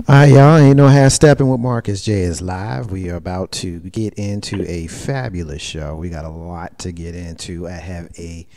All right, y'all. Ain't no half stepping with Marcus J is live. We are about to get into a fabulous show. We got a lot to get into. I have a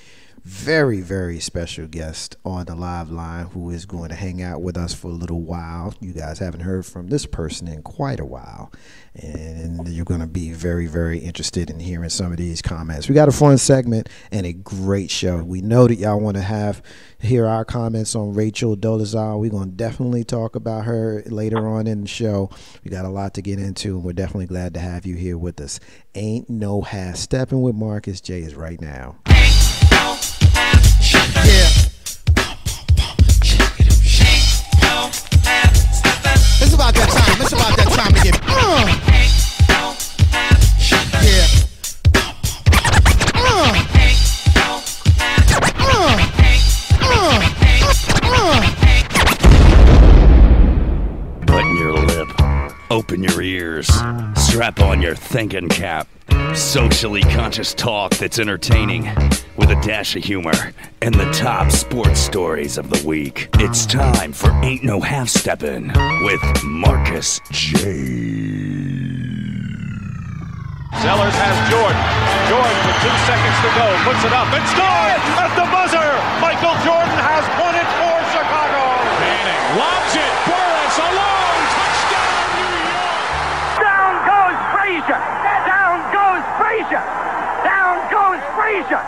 very, very special guest on the live line who is going to hang out with us for a little while. You guys haven't heard from this person in quite a while, and you're going to be very, very interested in hearing some of these comments. We got a fun segment and a great show. We know that y'all want to hear our comments on Rachel Dolezal. We're going to definitely talk about her later on in the show. We got a lot to get into, and we're definitely glad to have you here with us. Ain't no half stepping with Marcus J is right now. Yeah. It's about that time. It's about that time to get. Yeah. Button your lip. Open your ears. Strap on your thinking cap. Socially conscious talk that's entertaining with a dash of humor and the top sports stories of the week. It's time for Ain't No Half Steppin' with Marcus J. Sellers has Jordan. Jordan with 2 seconds to go. Puts it up and scores at the buzzer. Michael Jordan has won it for Chicago. Manning lobs it. Burris alone. Touchdown, New York. Down goes Frazier. Down goes Frazier. Down goes Frazier.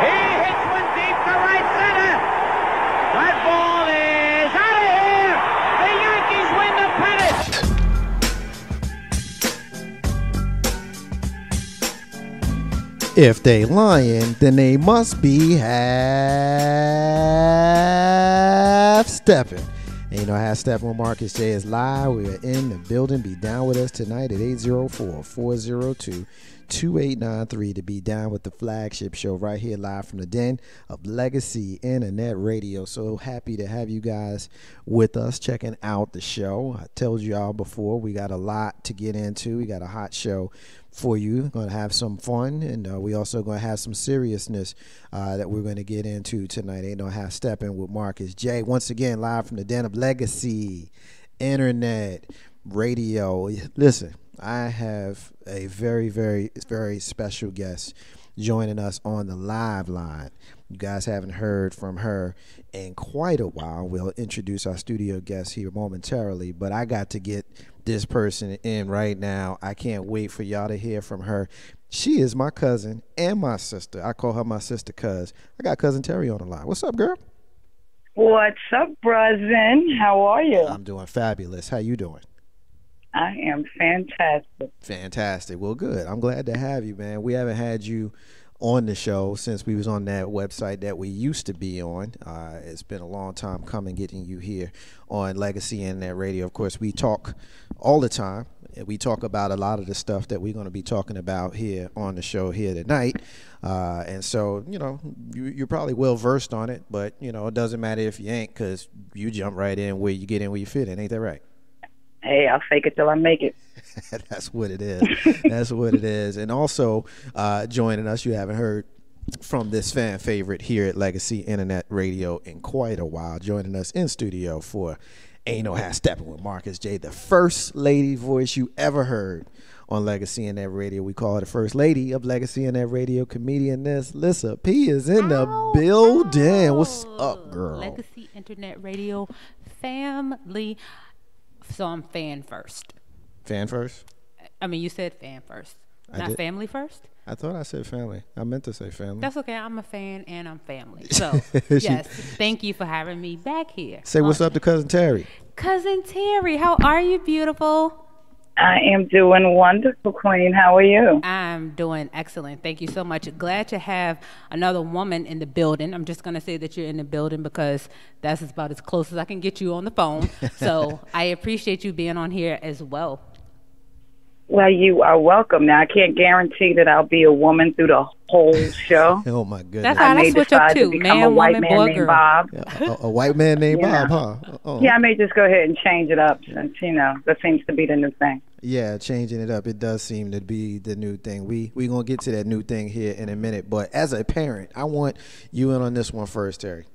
He hits one deep to right center. That ball is out of here. The Yankees win the pennant. If they lying, then they must be half stepping. Ain't no half stepping with Marcus J is live. We are in the building. Be down with us tonight at 804-402-2893 to be down with the flagship show right here live from the den of Legacy Internet Radio. So happy to have you guys with us checking out the show. I told you all before, we got a lot to get into. We got a hot show for you. Going to have some fun, and we also going to have some seriousness that we're going to get into tonight. Ain't no half stepping with Marcus J. Once again, live from the den of Legacy Internet Radio. Listen, I have a very, very, very special guest joining us on the live line. You guys haven't heard from her in quite a while. We'll introduce our studio guest here momentarily, but I got to get this person in right now. I can't wait for y'all to hear from her. She is my cousin and my sister. I call her my sister cuz. I got cousin Terry on the line. What's up, girl? What's up, Brazen? How are you? I'm doing fabulous. How you doing? I am fantastic. Fantastic. Well, good. I'm glad to have you, man. We haven't had you on the show since we was on that website that we used to be on. It's been a long time coming getting you here on Legacy Internet Radio. Of course, we talk all the time. We talk about a lot of the stuff that we're going to be talking about here on the show here tonight. And so, you know, you're probably well versed on it, but, you know, it doesn't matter if you ain't, because you jump right in where you get in where you fit in. Ain't that right? Hey, I'll fake it till I make it. That's what it is. That's what it is. And also joining us, you haven't heard from this fan favorite here at Legacy Internet Radio in quite a while. Joining us in studio for Ain't No Half Stepping with Marcus J, the first lady voice you ever heard on Legacy Internet Radio. We call her the first lady of Legacy Internet Radio, comedian Lissa P is in the building. What's up, girl? Legacy Internet Radio family. So I'm fan first. Fan first? I mean, you said fan first, not family first. I thought I said family. I meant to say family. That's okay. I'm a fan and I'm family. So, yes, thank you for having me back here. Say what's up to Cousin Terry. Cousin Terry, how are you, beautiful? I am doing wonderful, Queen. How are you? I'm doing excellent. Thank you so much. Glad to have another woman in the building. I'm just going to say that you're in the building because that's about as close as I can get you on the phone. So I appreciate you being on here as well. Well, you are welcome. Now, I can't guarantee that I'll be a woman through the whole show. Oh, my goodness. That's how I switch up, too. Man, woman, boy, girl. Bob. Yeah, a white man named Bob, huh? Oh. Yeah, I may just go ahead and change it up since, you know, that seems to be the new thing. Yeah, changing it up. It does seem to be the new thing. We going to get to that new thing here in a minute. But as a parent, I want you in on this one first, Terry.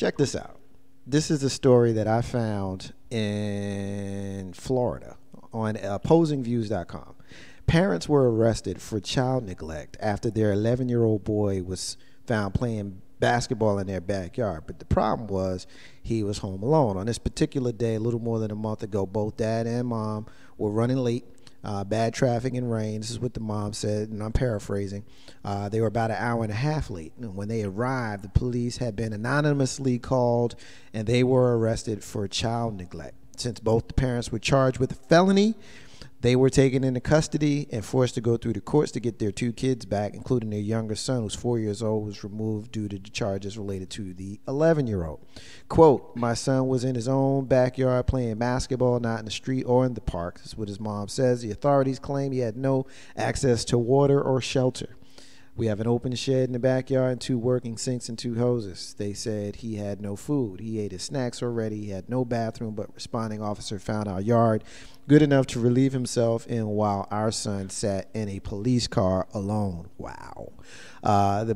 Check this out. this is a story that I found in Florida on opposingviews.com. Parents were arrested for child neglect after their 11-year-old boy was found playing basketball in their backyard. But the problem was he was home alone. On this particular day, a little more than a month ago, both dad and mom were running late. Bad traffic and rain. This is what the mom said, and I'm paraphrasing. They were about an hour and a half late. And when they arrived, the police had been anonymously called, and they were arrested for child neglect. Since both the parents were charged with a felony, they were taken into custody and forced to go through the courts to get their 2 kids back, including their younger son, who's 4 years old, was removed due to the charges related to the 11-year-old. Quote, my son was in his own backyard playing basketball, not in the street or in the park. That's what his mom says. The authorities claim he had no access to water or shelter. We have an open shed in the backyard and 2 working sinks and 2 hoses. They said he had no food. He ate his snacks already. He had no bathroom, but responding officer found our yard good enough to relieve himself in while our son sat in a police car alone. Wow. The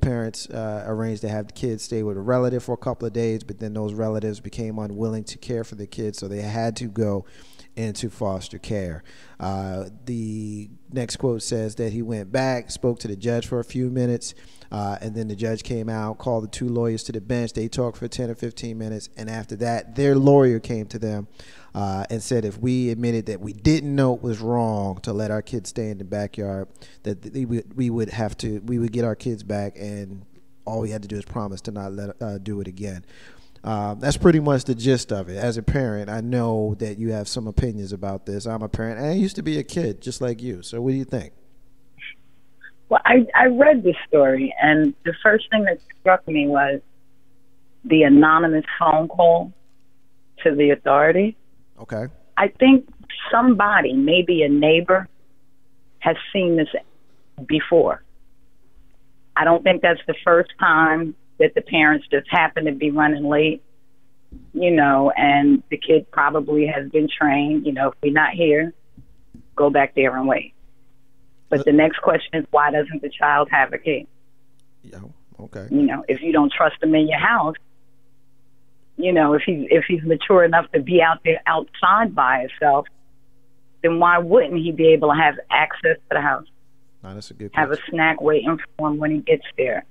parents arranged to have the kids stay with a relative for a couple of days, but then those relatives became unwilling to care for the kids, so they had to go into foster care. The next quote says that he went back, spoke to the judge for a few minutes, and then the judge came out, called the 2 lawyers to the bench. They talked for 10 or 15 minutes, and after that, their lawyer came to them and said if we admitted that we didn't know it was wrong to let our kids stay in the backyard, that we would get our kids back, and all we had to do is promise to not do it again. That's pretty much the gist of it. As a parent, I know that you have some opinions about this. I'm a parent, and I used to be a kid just like you. So what do you think? Well, I read this story, and the first thing that struck me was the anonymous phone call to the authority. Okay. I think somebody, maybe a neighbor, has seen this before. I don't think that's the first time that the parents just happen to be running late, and the kid probably has been trained, if we're not here, go back there and wait. But the next question is, why doesn't the child have a key? Yeah, okay. If you don't trust him in your house, if he's mature enough to be out there outside by himself, then why wouldn't he be able to have access to the house? No, that's a good have question. A snack waiting for him when he gets there.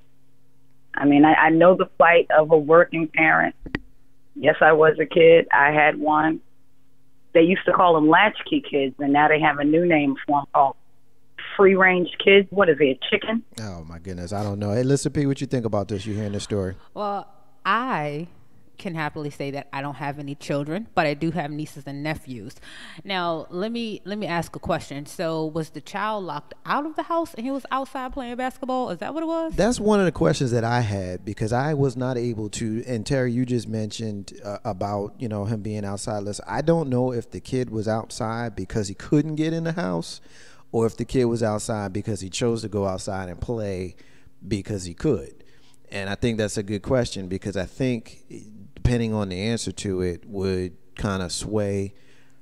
I mean, I know the plight of a working parent. Yes, I was a kid. I had one. They used to call them latchkey kids, and now they have a new name for them called free-range kids. What is it, chicken? Oh, my goodness. I don't know. Hey, listen, P, what you think about this? You hearing this story? Well, I can happily say that I don't have any children, but I do have nieces and nephews. Now, let me ask a question. So, was the child locked out of the house and he was outside playing basketball? Is that what it was? That's one of the questions that I had, because I was not able to, and Terry, you just mentioned about, him being outside. Listen, I don't know if the kid was outside because he couldn't get in the house, or if the kid was outside because he chose to go outside and play because he could. And I think that's a good question, because I think depending on the answer to it would kind of sway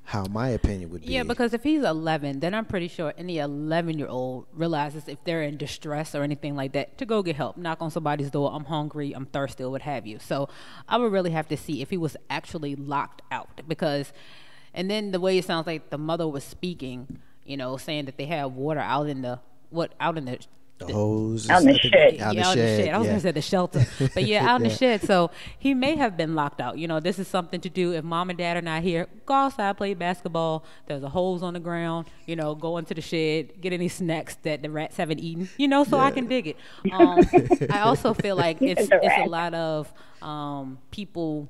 how my opinion would be. Yeah, because if he's 11, then I'm pretty sure any 11-year-old realizes if they're in distress or anything like that to go get help, knock on somebody's door, I'm hungry, I'm thirsty, or what have you. So I would really have to see if he was actually locked out, because, and then the way it sounds like the mother was speaking, saying that they had water out in the hose. Out in the shed. Out in the shed. I was going to say the shelter. But yeah, out in the shed. So he may have been locked out. This is something to do if mom and dad are not here. Go outside, play basketball. There's a hose on the ground. Go into the shed, get any snacks that the rats haven't eaten, so I can dig it. I also feel like it's a lot of people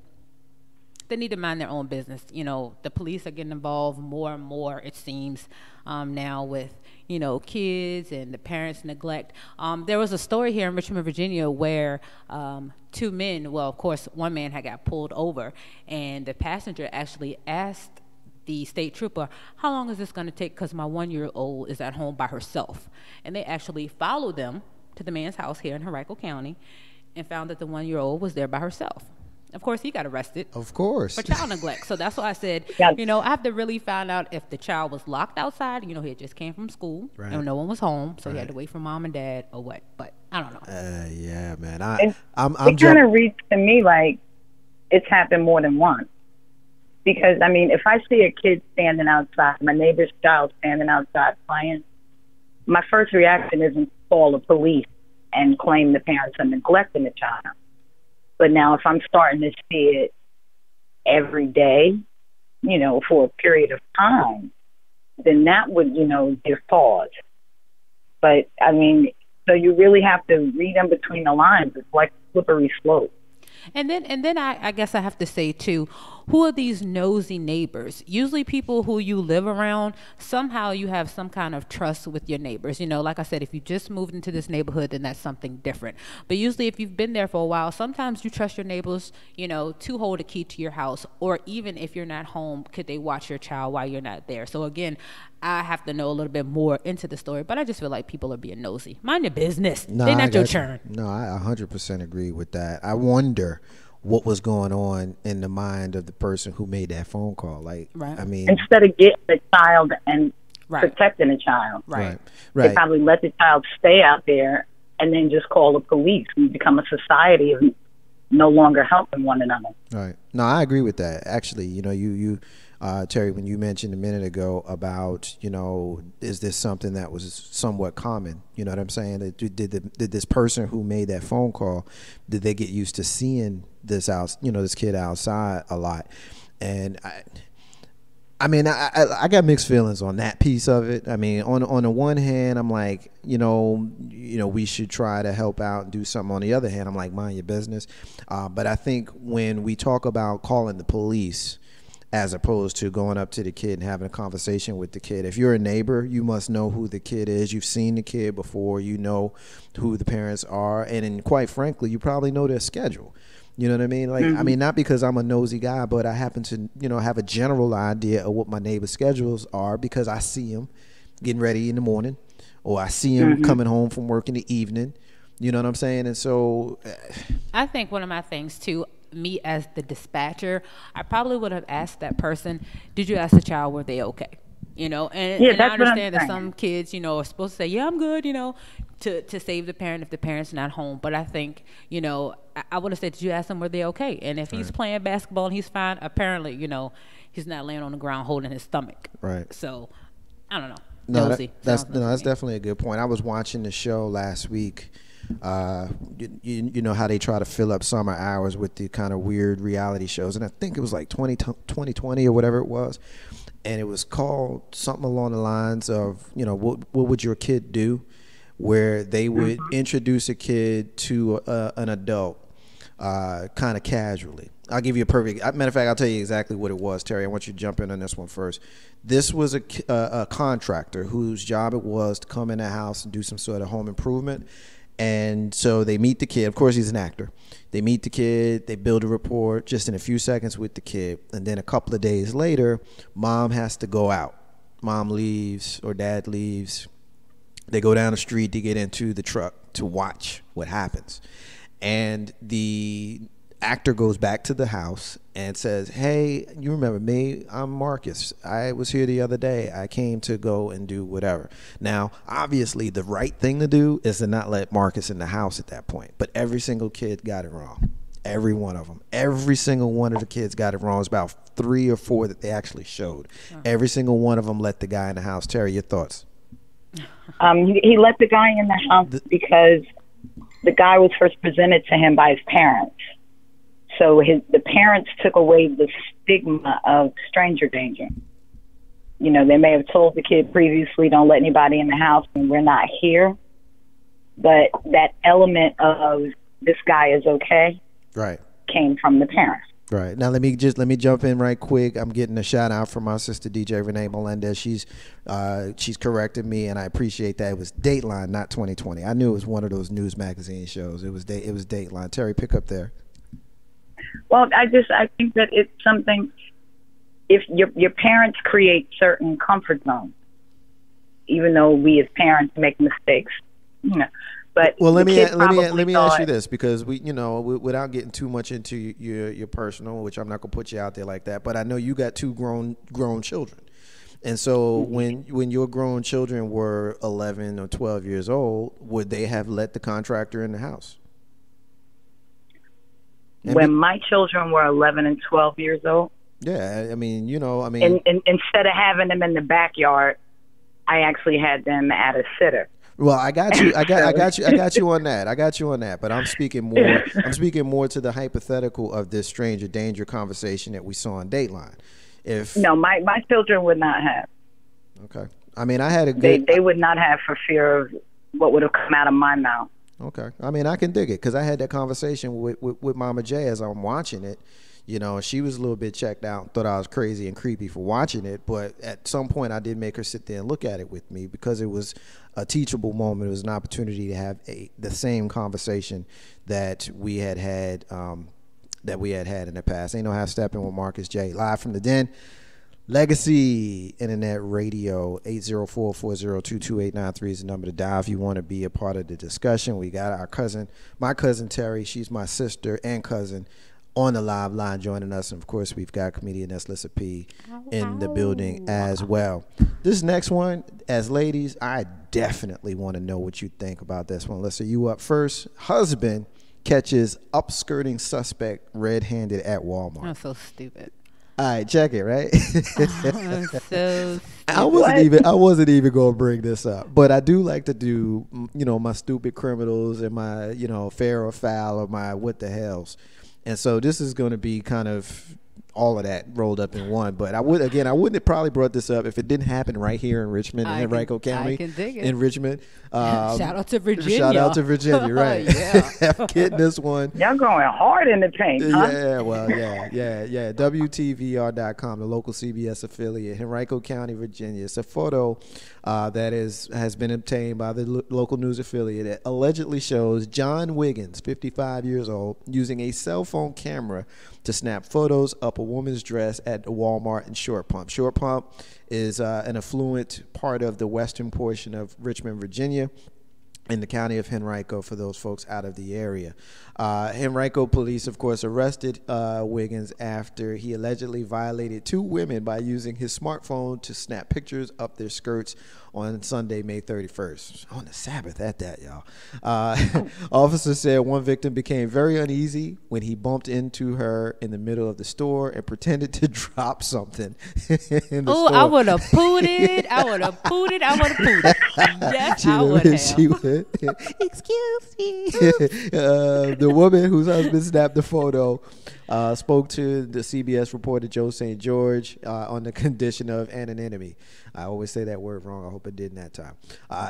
that need to mind their own business. The police are getting involved more and more, it seems, now with kids and the parents' neglect. There was a story here in Richmond, Virginia, where 2 men, well, of course, one man had got pulled over, and the passenger actually asked the state trooper, how long is this going to take, because my 1-year-old is at home by herself. And they actually followed them to the man's house here in Henrico County and found that the 1-year-old was there by herself. Of course, he got arrested. Of course. For child neglect. So that's why I said, Yep. I have to really find out if the child was locked outside. He had just came from school, Right. and no one was home, so he had Right. to wait for mom and dad or what. But I don't know. Yeah, man. And I'm it kind of reads to me like it's happened more than once. Because, I mean, if I see a kid standing outside, my neighbor's child standing outside playing, my first reaction isn't to call the police and claim the parents are neglecting the child. But now if I'm starting to see it every day, you know, for a period of time, then that would, you know, give pause. But, I mean, so you really have to read in between the lines. It's like a slippery slope. And then I guess I have to say too, who are these nosy neighbors? Usually people who you live around, somehow you have some kind of trust with your neighbors. You know, like I said, if you just moved into this neighborhood, then that's something different. But usually if you've been there for a while, sometimes you trust your neighbors, you know, to hold a key to your house, or even if you're not home, could they watch your child while you're not there? So again, I have to know a little bit more into the story, but I just feel like people are being nosy. Mind your business. No, They're not your churn. No, I 100% agree with that. I wonder what was going on in the mind of the person who made that phone call. Like, right. I mean, instead of getting the child and right. protecting the child, Right. they probably let the child stay out there and then just call the police and become a society of no longer helping one another. Right. No, I agree with that. Actually, you know, you Terry, when you mentioned a minute ago about, you know, is this something that was somewhat common? You know what I'm saying? Did this person who made that phone call, did they get used to seeing this this kid outside a lot? And I mean, I got mixed feelings on that piece of it. I mean, on the one hand, I'm like, you know, we should try to help out and do something. On the other hand, I'm like, mind your business. But I think when we talk about calling the police, as opposed to going up to the kid and having a conversation with the kid. If you're a neighbor, you must know who the kid is. You've seen the kid before. You know who the parents are. And then, quite frankly, you probably know their schedule. You know what I mean? Like, I mean, not because I'm a nosy guy, but I happen to, you know, have a general idea of what my neighbor's schedules are because I see them getting ready in the morning, or I see them coming home from work in the evening. You know what I'm saying? And so I think one of my things, too, me as the dispatcher, I probably would have asked that person, did you ask the child were they okay? You know, and I understand that some kids, you know, are supposed to say, yeah, I'm good, you know, to save the parent if the parent's not home. But I think, you know, I would have said, did you ask him were they okay? And if he's playing basketball and he's fine, apparently, you know, he's not laying on the ground holding his stomach. Right. So, I don't know. No, that's definitely a good point. I was watching the show last week. You know how they try to fill up summer hours with the kind of weird reality shows, and I think it was like 2020 or whatever it was, and it was called something along the lines of, you know, what would your kid do, where they would introduce a kid to an adult kind of casually. I'll give you a perfect matter of fact. I'll tell you exactly what it was, Terry. I want you to jump in on this one first. This was a contractor whose job it was to come in the house and do some sort of home improvement. And so they meet the kid. Of course, he's an actor. They meet the kid. They build a rapport just in a few seconds with the kid. And then a couple of days later, mom has to go out. Mom leaves or dad leaves. They go down the street to get into the truck to watch what happens. And the actor goes back to the house and says, hey, you remember me? I'm Marcus. I was here the other day. I came to go and do whatever. Now, obviously, the right thing to do is to not let Marcus in the house at that point. But every single kid got it wrong. Every one of them. Every single one of the kids got it wrong. It's about 3 or 4 that they actually showed. Every single one of them let the guy in the house. Terry, your thoughts? He let the guy in the house because the guy was first presented to him by his parents. So the parents took away the stigma of stranger danger. You know, they may have told the kid previously, don't let anybody in the house when we're not here. But that element of this guy is okay, right, came from the parents. Right. Now let me jump in right quick. I'm getting a shout out from my sister DJ Renee Melendez. She's corrected me, and I appreciate that. It was Dateline, not 2020. I knew it was one of those news magazine shows. It was Dateline. Terry, pick up there. Well, I think that it's something. If your parents create certain comfort zones, even though we as parents make mistakes, you know. But well, let me ask you this, because we, you know, without getting too much into your personal, which I'm not gonna put you out there like that, but I know you got 2 grown children, And so when your grown children were 11 or 12 years old, would they have let the contractor in the house? When my children were 11 and 12 years old, yeah, I mean, instead of having them in the backyard, I actually had them at a sitter. Well, I got you on that. But I'm speaking more to the hypothetical of this stranger danger conversation that we saw on Dateline. No, my children would not have. Okay. I mean, I had a good. They would not have for fear of what would have come out of my mouth. Okay. I mean, I can dig it because I had that conversation with Mama J as I'm watching it. You know, she was a little bit checked out, thought I was crazy and creepy for watching it. But at some point, I did make her sit there and look at it with me because it was a teachable moment. It was an opportunity to have the same conversation that we had had in the past. Ain't no how Steppin' with Marcus J. Live from the Den. Legacy Internet Radio, 804-402-2893 is the number to dial if you want to be a part of the discussion. We got my cousin Terry, she's my sister and cousin, on the live line joining us. And of course, we've got comedian Lissa P in the building as well. This next one, as ladies, I definitely want to know what you think about this one. Lissa, you up first. Husband catches upskirting suspect red-handed at Walmart. I'm so stupid. All right, check it, right? So I wasn't even gonna bring this up, but I do like to do, my stupid criminals and my, fair or foul or my what the hells, and so this is going to be kind of all of that rolled up in one. But I wouldn't have probably brought this up if it didn't happen right here in Richmond, in Henrico County, I can dig it. in Richmond. Shout out to Virginia. Shout out to Virginia, right? Yeah. Getting this one. Y'all going hard in the paint, huh? Yeah. WTVR.com, the local CBS affiliate, Henrico County, Virginia. It's a photo that has been obtained by the local news affiliate that allegedly shows John Wiggins, 55 years old, using a cell phone camera to snap photos up a woman's dress at the Walmart in Short Pump. Short Pump is an affluent part of the western portion of Richmond, Virginia, in the county of Henrico, for those folks out of the area. Henrico police, of course, arrested Wiggins after he allegedly violated two women by using his smartphone to snap pictures up their skirts on Sunday, May 31st. On the Sabbath at that, y'all. Officers said one victim became very uneasy when he bumped into her in the middle of the store and pretended to drop something in the store. I would have pooted. Yes, I would have. She would. Excuse me. The woman whose husband snapped the photo spoke to the CBS reporter Joe St. George on the condition of anonymity. I always say that word wrong. I hope it did in that time.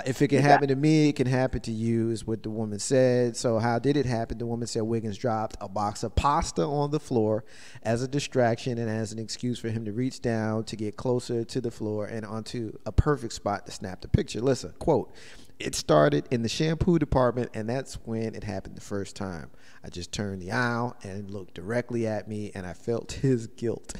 If it can happen to me, it can happen to you, is what the woman said. So how did it happen? The woman said Wiggins dropped a box of pasta on the floor as a distraction and as an excuse for him to reach down to get closer to the floor and onto a perfect spot to snap the picture. Listen, quote, "It started in the shampoo department, and that's when it happened the first time. I just turned the aisle and looked directly at me, and I felt his guilt."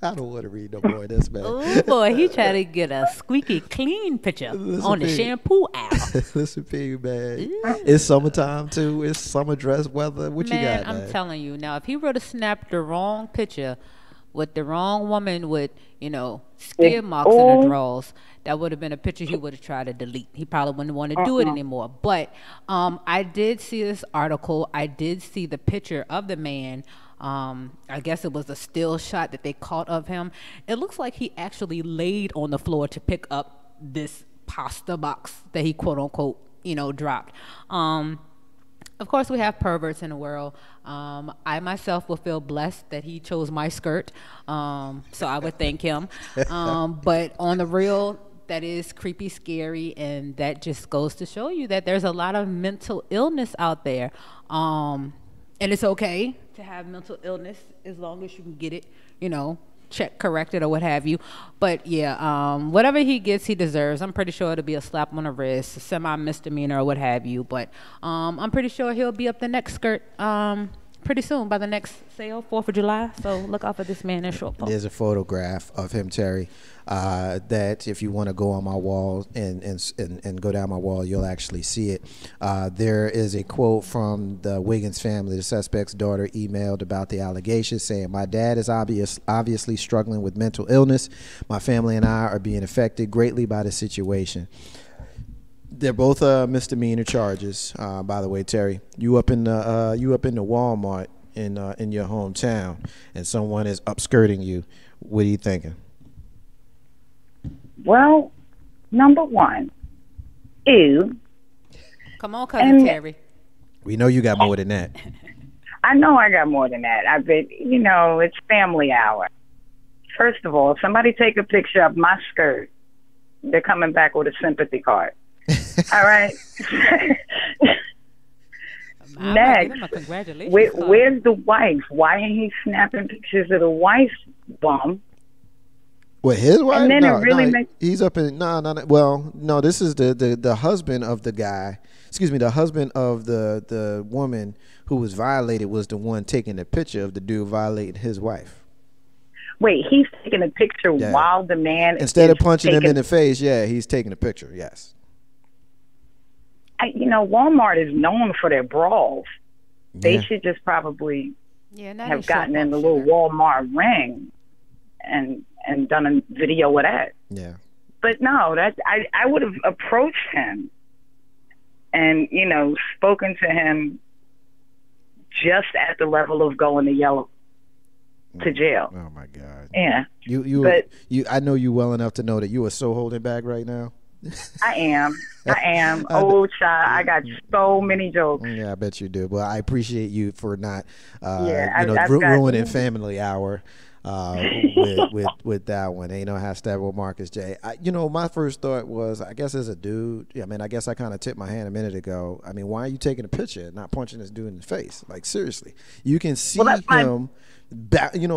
I don't want to read no more of this, man. Oh, boy, he tried to get a squeaky clean picture on the shampoo aisle. Listen, P, man. It's summertime, too. It's summer dress weather. What you got, man? I'm telling you. Now, if he were to snap the wrong picture with the wrong woman with, skid marks in her drawers, that would have been a picture he would have tried to delete. He probably wouldn't want to do it anymore. But I did see this article. I did see the picture of the man. I guess it was a still shot that they caught of him. It looks like he actually laid on the floor to pick up this pasta box that he quote unquote, dropped. Of course, we have perverts in the world. I myself will feel blessed that he chose my skirt, so I would thank him. But on the real, that is creepy, scary, and that just goes to show you that there's a lot of mental illness out there. And it's okay to have mental illness as long as you can get it, check corrected or what have you. But yeah, whatever he gets, he deserves. I'm pretty sure it'll be a slap on the wrist, a semi misdemeanor or what have you. But I'm pretty sure he'll be up the next skirt pretty soon by the next sale, 4th of July. So look out for this man in short pump. There's a photograph of him, Terry, that if you want to go on my wall and go down my wall, you'll actually see it. There is a quote from the Wiggins family. The suspect's daughter emailed about the allegations, saying, "My dad is obviously struggling with mental illness. My family and I are being affected greatly by the situation." They're both misdemeanor charges, by the way, Terry. You up in the Walmart in your hometown, and someone is upskirting you. What are you thinking? Well, number one, ew. Come on, cousin Terry. We know you got more than that. I know I got more than that. I bet, it's family hour. First of all, if somebody take a picture of my skirt, they're coming back with a sympathy card. All right. Next, where's the wife? Why ain't he snapping pictures of the wife's bum? Well, his wife? And then No, it really no, he's up in well, no, this is the husband of the guy. Excuse me, the husband of the woman who was violated was the one taking the picture of the dude violating his wife. Wait, he's taking a picture while the man instead of punching him in the face, he's taking a picture. Yes. Walmart is known for their brawls. They should just probably have gotten in the little Walmart ring and done a video of that. Yeah. But no, I would have approached him and, spoken to him just at the level of going to jail. Oh my God. Yeah. I know you well enough to know that you are so holding back right now. I am. Oh, child, I got so many jokes. Yeah, I bet you do. But I appreciate you for not, I've ruining family hour with that one. Ain't no hashtag with Marcus J. My first thought was, I guess as a dude, I guess I kind of tipped my hand a minute ago. I mean, why are you taking a picture and not punching this dude in the face? Like, seriously, you can see him.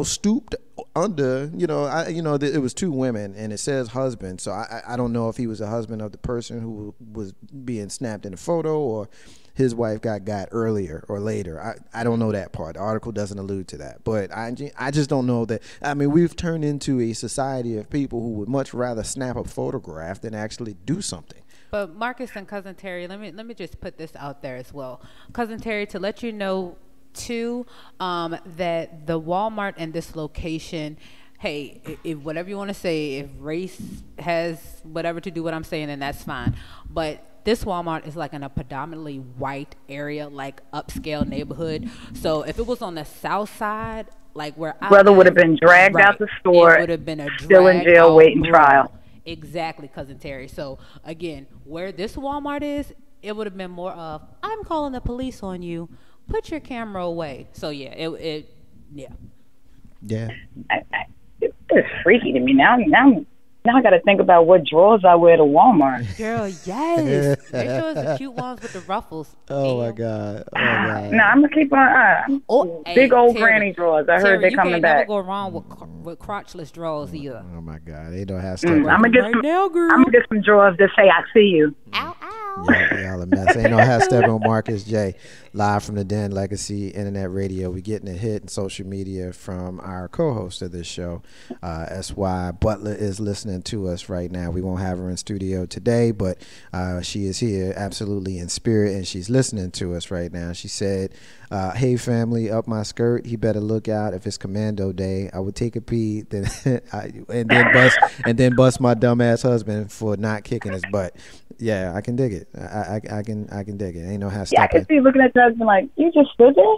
Stooped under, it was two women and it says husband. So I don't know if he was a husband of the person who was being snapped in the photo or his wife got earlier or later. I don't know that part. The article doesn't allude to that. But I just don't know that. I mean, we've turned into a society of people who would much rather snap a photograph than actually do something. But Marcus and Cousin Terry, let me just put this out there as well. Cousin Terry, to let you know, too, that the Walmart in this location, hey, if whatever you want to say, if race has whatever to do with what I'm saying, then that's fine. But this Walmart is like in a predominantly white area, like upscale neighborhood. So if it was on the south side, like where brother would have been dragged out the store, it would have been still in jail waiting trial. Exactly, Cousin Terry. So again, where this Walmart is, it would have been more of, I'm calling the police on you. Put your camera away. So yeah, yeah. It's freaky to me now. Now I got to think about what drawers I wear to Walmart. Girl, yes. Make sure it's the cute ones with the ruffles. Oh my God. No, I'm gonna keep on. Big old granny drawers. I heard they're coming back. You can't never go wrong with crotchless drawers either. Oh my God, they don't have. I'm gonna get some drawers that say "I see you." Ow, ow. Y'all a mess. Ain't no hashtag on Marcus J. Live from the Den Legacy Internet Radio. We getting a hit in social media from our co-host of this show, S.Y. Butler, is listening to us right now. We won't have her in studio today, but she is here absolutely in spirit, and she's listening to us right now. She said, "Hey family, up my skirt. He better look out if it's Commando Day. I would take a pee, then and then bust my dumbass husband for not kicking his butt." Yeah, I can dig it. I can dig it. Ain't no half stepping. Yeah, I can see you looking at your husband like, you just stood there?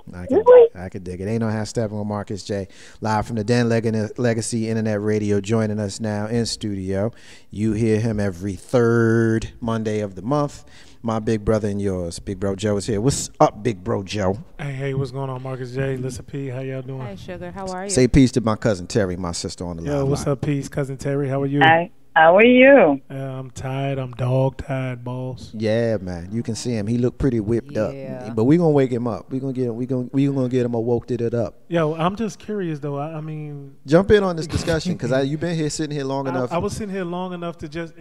I can dig it. Ain't no half stepping with Marcus J. Live from the Den Legacy Internet Radio, joining us now in studio. You hear him every third Monday of the month. My big brother and yours, Big Bro Joe, is here. What's up, Big Bro Joe? Hey, what's going on, Marcus J? Listen, P, how y'all doing? Hi, Sugar. How are you? Say peace to my cousin Terry, my sister on the line. Yo, what's up, peace, cousin Terry? How are you? Hi. How are you? I'm tired. I'm dog tired, boss. Yeah, man. You can see him. He looked pretty whipped up. But we gonna wake him up. We gonna get him. We gonna get him awoke it up. Yo, I'm just curious though. I mean, jump in on this discussion because you've been here sitting here long enough. I was sitting here long enough to just.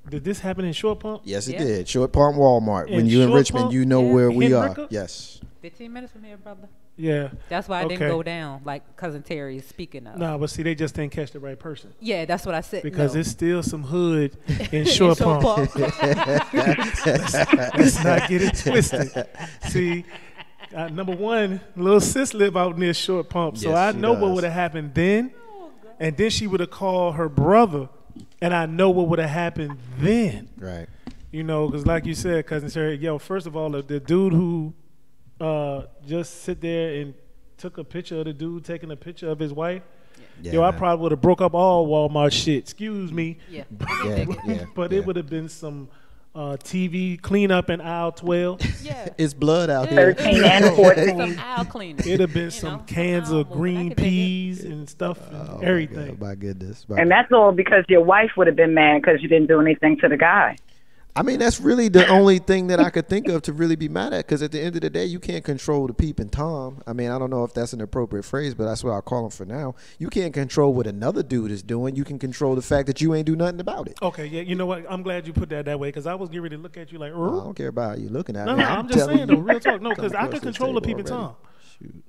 Did this happen in Short Pump? Yes, it did. Short Pump Walmart. When you in Richmond, you know where we are. Yes. 15 minutes from here, brother. Yeah. That's why I didn't Okay. go down like Cousin Terry is speaking of. Nah, but see, they just didn't catch the right person. Yeah, that's what I said. Because no. it's still some hood in Short Pump. Let's not get it twisted. See, number one, little sis live out near Short Pump, so Yes, I she know what does. would have happened then, and then she would have called her brother, and I know what would have happened then. Right. You know, because like you said, Cousin Terry, yo, first of all, the dude who just sit there and took a picture of the dude taking a picture of his wife, Yeah, yo, I man. probably would have broke up all Walmart shit. Excuse me. Yeah. Yeah. But yeah. it would have been some TV cleanup in aisle 12. Yeah. It's blood out here. 13 and 14. Some aisle cleaning. It'd have been You some know, cans some of aisle green movement. I could dig it. peas and stuff and everything. My goodness. And that's all because your wife would have been mad because you didn't do anything to the guy. I mean, that's really the only thing that I could think of to really be mad at, because at the end of the day, you can't control the peeping Tom. I mean, I don't know if that's an appropriate phrase, but that's what I'll call him for now. You can't control what another dude is doing. You can control the fact that you ain't do nothing about it. Okay, yeah, you know what? I'm glad you put that way because I was getting ready to look at you like, I don't care about how you looking at No, me. no, I'm just telling saying you. though, real talk. No, Come because I across could this control the table peeping already. Tom. Shoot.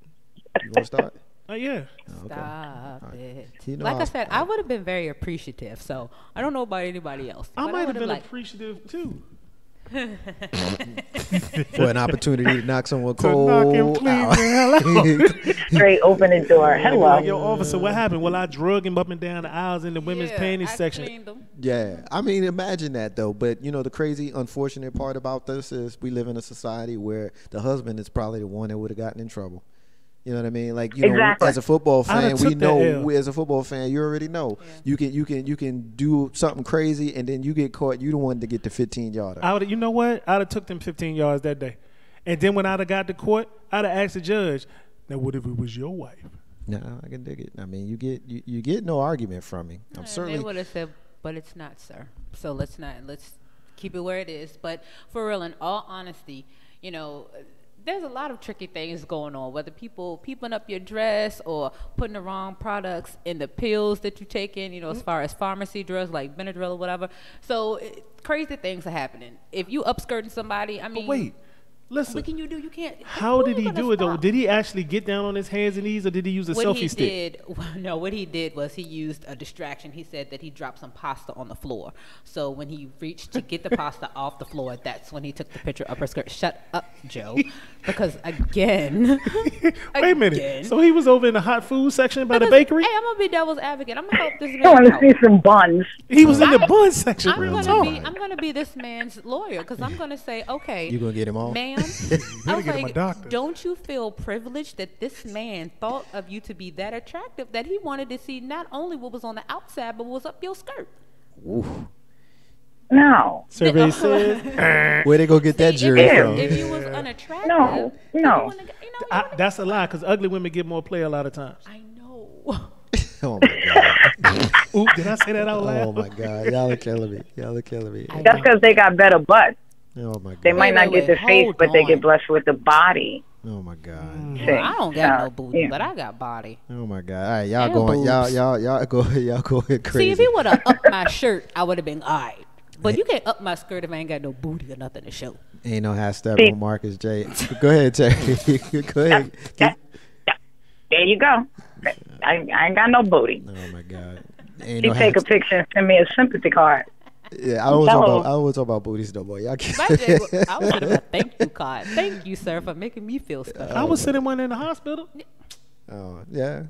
You want to start? Yeah. Okay. Stop it. You know Like I- I said, I would have been very appreciative. So I don't know about anybody else. I but might have would've been like, appreciative too. For an opportunity to knock someone To knock him cold clean out. the hell out. Straight open the door. Hello. Like, yo, officer, what happened? Well, I drug him up and down the aisles in the women's yeah, panties I section. cleaned them. Yeah, I mean, imagine that though. But you know, the crazy, unfortunate part about this is we live in a society where the husband is probably the one that would have gotten in trouble. You know what I mean? Like, you know, Exactly. as a football I'd have fan, took we that know. L. As a football fan, you already know. Yeah. You can do something crazy, and then you get caught. You the one to get the 15-yarder. I would, you know what? I'd have took them 15 yards that day. And then when I'd have got to court, I'd have asked the judge, now what if it was your wife? Nah, I can dig it. I mean, you get no argument from me. I'm And certainly. They would have said, but it's not, sir. So let's keep it where it is. But for real, in all honesty, you know, there's a lot of tricky things going on, whether people peeping up your dress or putting the wrong products in the pills that you take in, you know, as far as pharmacy drugs like Benadryl or whatever. So crazy things are happening. If you upskirting somebody, I mean, But wait, listen. what can you do? You can't. How who did you he gonna do it though? stop? Did he actually get down on his hands and knees, or did he use a What selfie he stick? what he did was he used a distraction. He said that he dropped some pasta on the floor. So when he reached to get the pasta off the floor, that's when he took the picture of her skirt. Shut up, Joe. Because again, Wait a minute. So he was over in the hot food section by the bakery? Hey, I'm gonna be devil's advocate. I'm gonna help this I want man to out. see some buns. He was in the bun section. I'm Real gonna talk. be I'm gonna be this man's lawyer because I'm gonna say, okay, You gonna get him on? ma'am. I was get him a like, doctor. don't you feel privileged that this man thought of you to be that attractive that he wanted to see not only what was on the outside but what was up your skirt? No. Survey says. Where they go get that See, jury Ew. from? If you was unattractive, No, then no. you wouldn't have- you know, you wouldn't That's a lie, because ugly women get more play a lot of times. have- I know. Oh my god! Oop, did I say that out loud? Oh my god! Y'all are killing me. Y'all are killing me. That's because they got better butts. Oh my They god! might not wait, get the face, hold but they on. get blessed with the body. Oh my god! See? Well, I don't got So, no booty, yeah. but I got body. Oh my god! All right, y'all And going? boobs. Y'all go ahead crazy. See, if he would have upped my shirt, I would have been all right. But you can't up my skirt if I ain't got no booty or nothing to show. Ain't no hashtag on Marcus J. Go ahead, Terry. Go ahead. Yeah. There you go. I ain't got no booty. Oh my god! Ain't She no take a hashtag. picture and send me a sympathy card. Yeah, I don't want to talk about booties no more. Y'all My can't. Jay, I was gonna have a thank you card. Thank you, sir, for making me feel special. I was sitting one in the hospital. Oh yeah,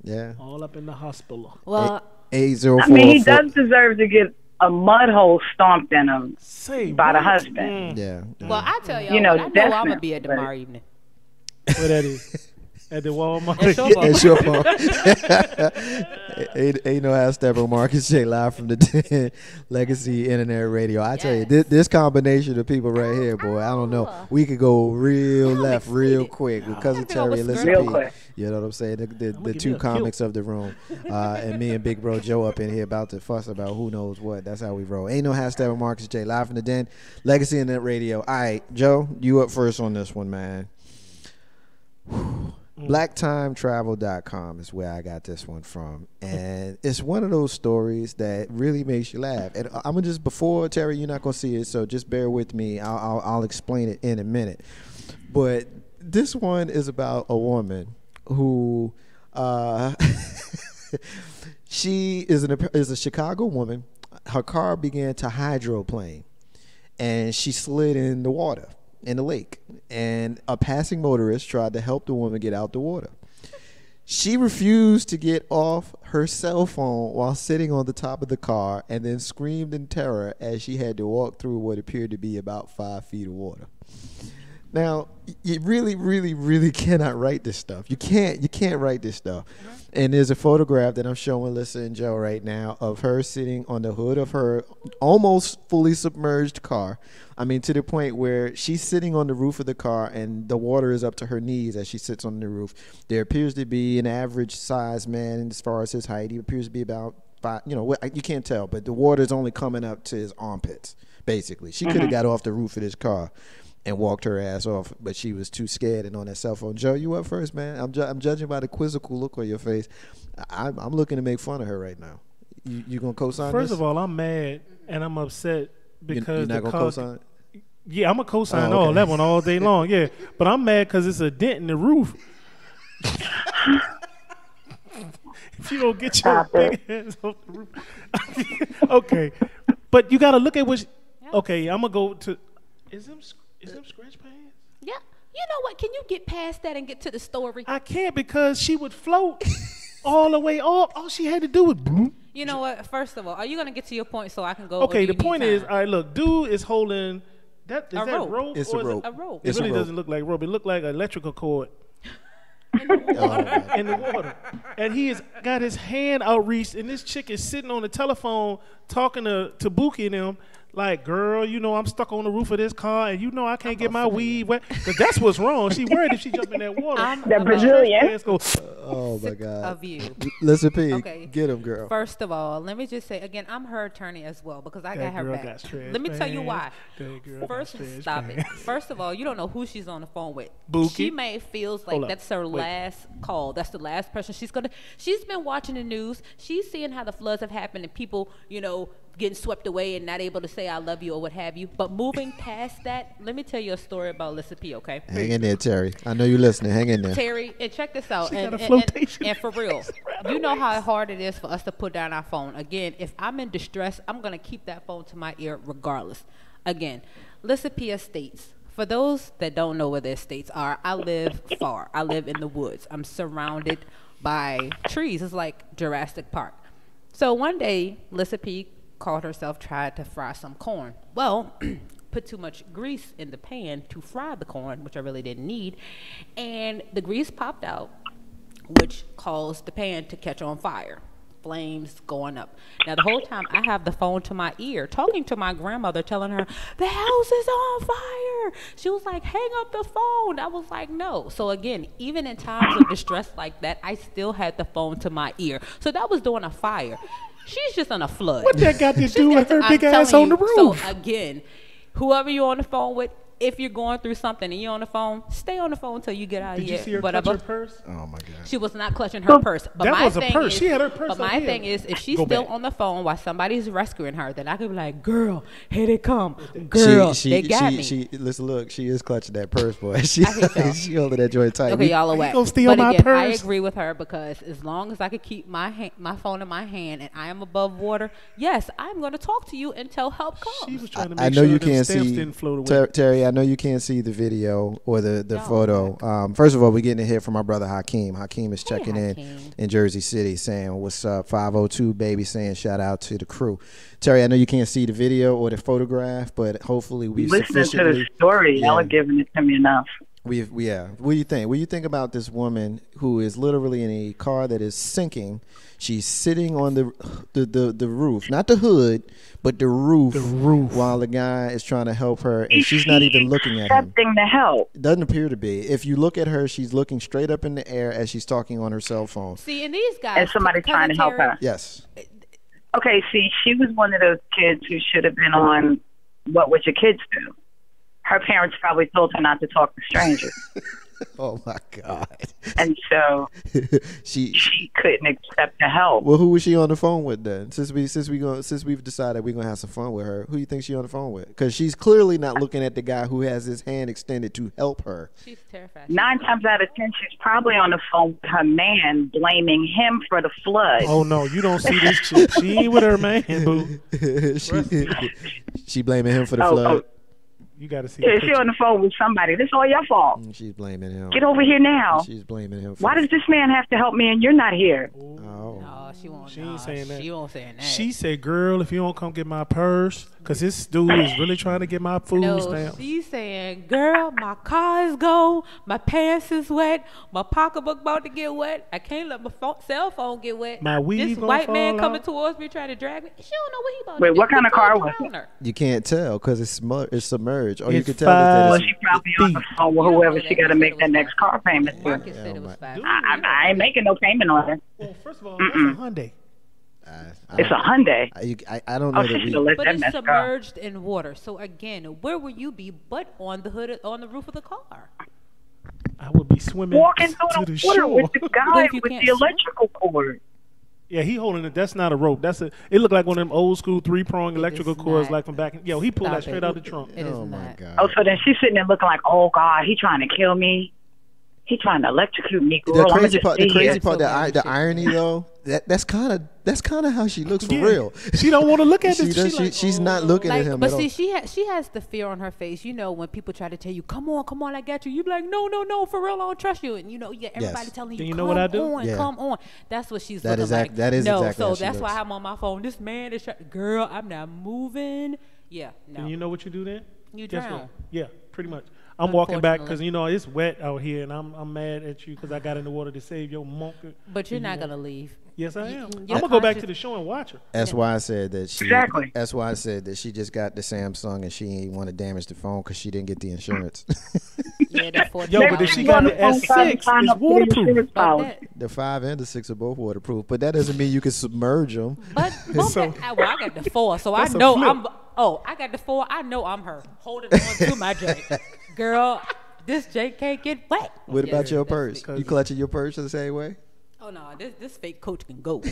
yeah. All up in the hospital. Well, 804. I mean, he does deserve to get a mud hole stomped in him Say by the what? husband. Yeah. well, I tell y'all, You know, what, I know I'm definitely, gonna be at tomorrow evening. Where that is? At the Walmart. At Showboat. Yeah, sure. ain't no hashtag on Marcus J live from the Den, Legacy Internet Radio. I tell you, this combination of people right here, boy, I don't know. We could go real left real quick with Cousin figure out Terry and what's Listen real P. quick. You know what I'm saying? The give two you a comics of the room, and me and Big Bro Joe up in here about to fuss about who knows what. That's how we roll. Ain't no hashtag on Marcus J live from the Den, Legacy Internet Radio. All right, Joe, you up first on this one, man. BlackTimeTravel.com is where I got this one from, and it's one of those stories that really makes you laugh. And I'm gonna just, before Terry, you're not gonna see it, so just bear with me. I'll explain it in a minute. But this one is about a woman who she is a Chicago woman. Her car began to hydroplane, and she slid in the water in the lake. And a passing motorist tried to help the woman get out the water. She refused to get off her cell phone while sitting on the top of the car, and then screamed in terror as she had to walk through what appeared to be about 5 feet of water. Now, you really, really, really cannot write this stuff. You can't write this stuff. And there's a photograph that I'm showing Lissa and Joe right now of her sitting on the hood of her almost fully submerged car. I mean, to the point where she's sitting on the roof of the car and the water is up to her knees as she sits on the roof. There appears to be an average sized man as far as his height. He appears to be about 5, you can't tell, but the water is only coming up to his armpits, basically. She could have got off the roof of this car and walked her ass off, but she was too scared and on that cell phone. Joe, you up first, man. I'm judging by the quizzical look on your face. I'm looking to make fun of her right now. You gonna co-sign First this? of all, I'm mad and I'm upset because you're not gonna co-sign? Yeah, I'm gonna co-sign all that one all day long. Yeah, but I'm mad because it's a dent in the roof. If you don't get your big ass off the roof, okay. But you gotta look at what. Okay, I'm gonna go to. Is them scratch pants? Yeah. You know what? Can you get past that and get to the story? I can't because she would float all the way off. All she had to do was boom. You know what? First of all, are you going to get to your point so I can go? Okay, the point is, all right, look, dude is holding that. Is that rope? It's a rope. A rope. It really doesn't look like rope. It looked like an electrical cord. In the water. And he has got his hand outreached, and this chick is sitting on the telephone talking to Buki and them. Like, girl, I'm stuck on the roof of this car, and I can't get my weed wet. Because that's what's wrong. She worried if she jump in that water. The Brazilian. Oh, my God. Of you. Listen, P, Okay. get him, girl. First of all, let me just say, again, I'm her attorney as well because I got her back. Let me tell you why. First, stop it. First of all, you don't know who she's on the phone with. Buki? She may feels like that's her last call. That's the last person she's been watching the news. She's seeing how the floods have happened and people, getting swept away and not able to say I love you or what have you. But moving past that, let me tell you a story about Lissa P, okay? Hang in there, Terry. I know you're listening. Hang in there. Terry, and check this out. And for real, you know how hard it is for us to put down our phone. Again, if I'm in distress, I'm going to keep that phone to my ear regardless. Again, Lissa P estates. For those that don't know where their estates are, I live far. I live in the woods. I'm surrounded by trees. It's like Jurassic Park. So one day, Lissa P called herself tried to fry some corn. Well, put too much grease in the pan to fry the corn, which I really didn't need, and the grease popped out, which caused the pan to catch on fire. Flames going up. Now the whole time I have the phone to my ear, talking to my grandmother, telling her the house is on fire. She was like, hang up the phone. I was like, no. So again, even in times of distress like that, I still had the phone to my ear. So that was during a fire. She's just on a flood. What that got to do with her big ass on the roof? So again, whoever you're on the phone with, if you're going through something and you're on the phone, stay on the phone until you get out of here. Did you see her clutch her purse? Oh, my God. She was not clutching her purse. But that was a purse. She had her purse. But my thing is, if she's still on the phone while somebody's rescuing her, then I could be like, girl, here they come. Girl, they got me. Listen, look, she is clutching that purse, boy. She holding that joint tight. Okay, y'all are whack. Gonna steal my purse. I agree with her because as long as I could keep my phone in my hand and I am above water, yes, I'm going to talk to you until help comes. She was trying to I make know sure you the can't stamps see didn't float away. Terry. I know you can't see the video or the photo. First of all, we're getting a hit from our brother Hakeem. Hakeem is checking in Jersey City, saying what's up, 502 baby, saying shout out to the crew. Terry, I know you can't see the video or the photograph, but hopefully we've listening to the story. Y'all are giving it to me enough. What do you think? What do you think about this woman who is literally in a car that is sinking? She's sitting on the roof, not the hood, but the roof, while the guy is trying to help her, and she's not even looking at him. Accepting the help. It doesn't appear to be. If you look at her, she's looking straight up in the air as she's talking on her cell phone. See, and these guys, and somebody trying to help her. Yes. Okay, see, she was one of those kids who should have been on What Would Your Kids Do? Her parents probably told her not to talk to strangers. Oh my God. And so she couldn't accept the help. Well, who was she on the phone with then? Since we've decided we're gonna have some fun with her, who do you think she on the phone with? Because she's clearly not looking at the guy who has his hand extended to help her. She's terrified. 9 times out of 10, she's probably on the phone with her man, blaming him for the flood. Oh no, you don't see this chick. She ain't with her man, boo. she blaming him for the flood. You got to see. Yeah, she on the phone with somebody. This is all your fault. She's blaming him. Get over here now. She's blaming him. Why does this man have to help me and you're not here? Oh. No, she won't. She ain't saying that. She won't say that. She said, "Girl, if you don't come get my purse, because this dude is really trying to get my food stamp." She's saying, "Girl, my car is gone. My pants is wet. My pocketbook about to get wet. I can't let my cell phone get wet. My weed This gonna white man fall coming out." towards me trying to drag me. She don't know what he about to Wait, do. what kind He of car could was drown it? her. You can't tell because it's submerged. Or you It's can tell that Well, it's she probably on the phone with whoever she got to make that next car payment to. Marcus said it was 5. I ain't making no payment on it. Well, first of all, that's a Hyundai. It's a Hyundai. I don't know She that should have let But that it's mess go. submerged in water. So again, where will you be but on the hood, on the roof of the car? I would be swimming Walking to through the the water shore. with the But guy if you with can't the swim? electrical cord. Yeah, he holding it. That's not a rope. It looked like one of them old school 3-prong electrical is cords, not. like from back. Yo, he pulled Stop that straight it. out the trunk. It is Oh my not. God. Oh, so then she's sitting there looking like, oh God, he trying to kill me. He trying to electrocute me, girl. The I'ma crazy just part, stay here. the irony though, that's kind of how she looks for Yeah. real. She don't want to look at She this. does, She like, she's not looking at him But at all. see, she has the fear on her face. You know, when people try to tell you, "Come on, I got you," you be like, "No, for real, I don't trust you." And you know, everybody telling you, Then you "Come know what I do? on, Yeah. come on." That's what she's That looking is like. that is no, exactly so how she that's why looks. I'm on my phone. This man is girl, I'm not moving. Yeah, no. And you know what you do then? You Guess drown. what? Yeah, pretty much. I'm walking back because Unfortunately. it's wet out here, and I'm mad at you because I got in the water to save your monkey. But you're not gonna leave. Yes, I am. I'm your gonna go back conscience- to the show and watch her. That's why I said that she. Exactly. That's why I said that she just got the Samsung and she ain't want to damage the phone because she didn't get the insurance. Yeah, that 14 Yo, but if she got the S6, it's waterproof. The 5 and the 6 are both waterproof, but that doesn't mean you can submerge them. But So- I got the 4, so I That's a know flip. I'm. Oh, I got the 4. I know I'm her holding on to my Jake. Girl, this Jake can't get wet. What about Yes, your that's purse? it. You clutching your purse the same way? Oh no, this fake coach can go,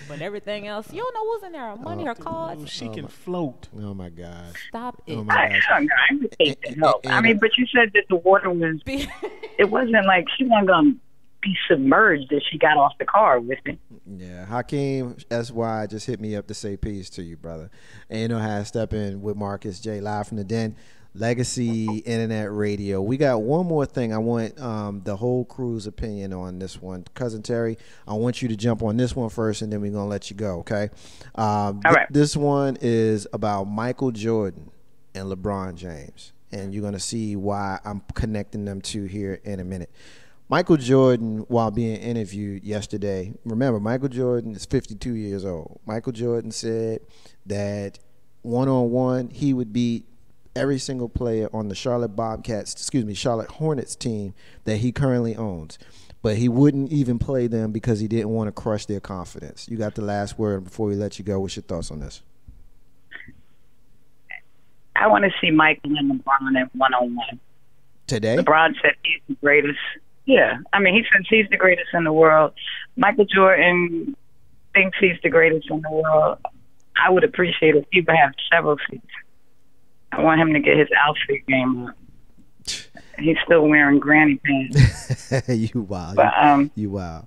but everything else, you don't know what's in there. Her money, her cards. She can float. Oh my gosh. Stop it. Oh my I gosh. don't know. I would take the help. I And- mean, but you said that the water was. It wasn't like she wasn't gonna be submerged if she got off the car with me. Yeah, Hakeem SY just hit me up to say peace to you, brother. And you know how I step in with Marcus J live from the Den, Legacy Internet Radio. We got one more thing. I want the whole crew's opinion on this one. Cousin Terry, I want you to jump on this one first, and then we're gonna let you go. Okay. All right. This one is about Michael Jordan and LeBron James, and you're gonna see why I'm connecting them two here in a minute. Michael Jordan, while being interviewed yesterday, remember, Michael Jordan is 52 years old. Michael Jordan said that one-on-one, he would beat every single player on the Charlotte Hornets team that he currently owns. But he wouldn't even play them because he didn't want to crush their confidence. You got the last word before we let you go. What's your thoughts on this? I want to see Michael and LeBron at one-on-one. Today? LeBron said he's the greatest. Yeah, I mean, he says he's the greatest in the world. Michael Jordan thinks he's the greatest in the world. I would appreciate if he would have several seats. I want him to get his outfit game up. He's still wearing granny pants. You wild. But, You wild.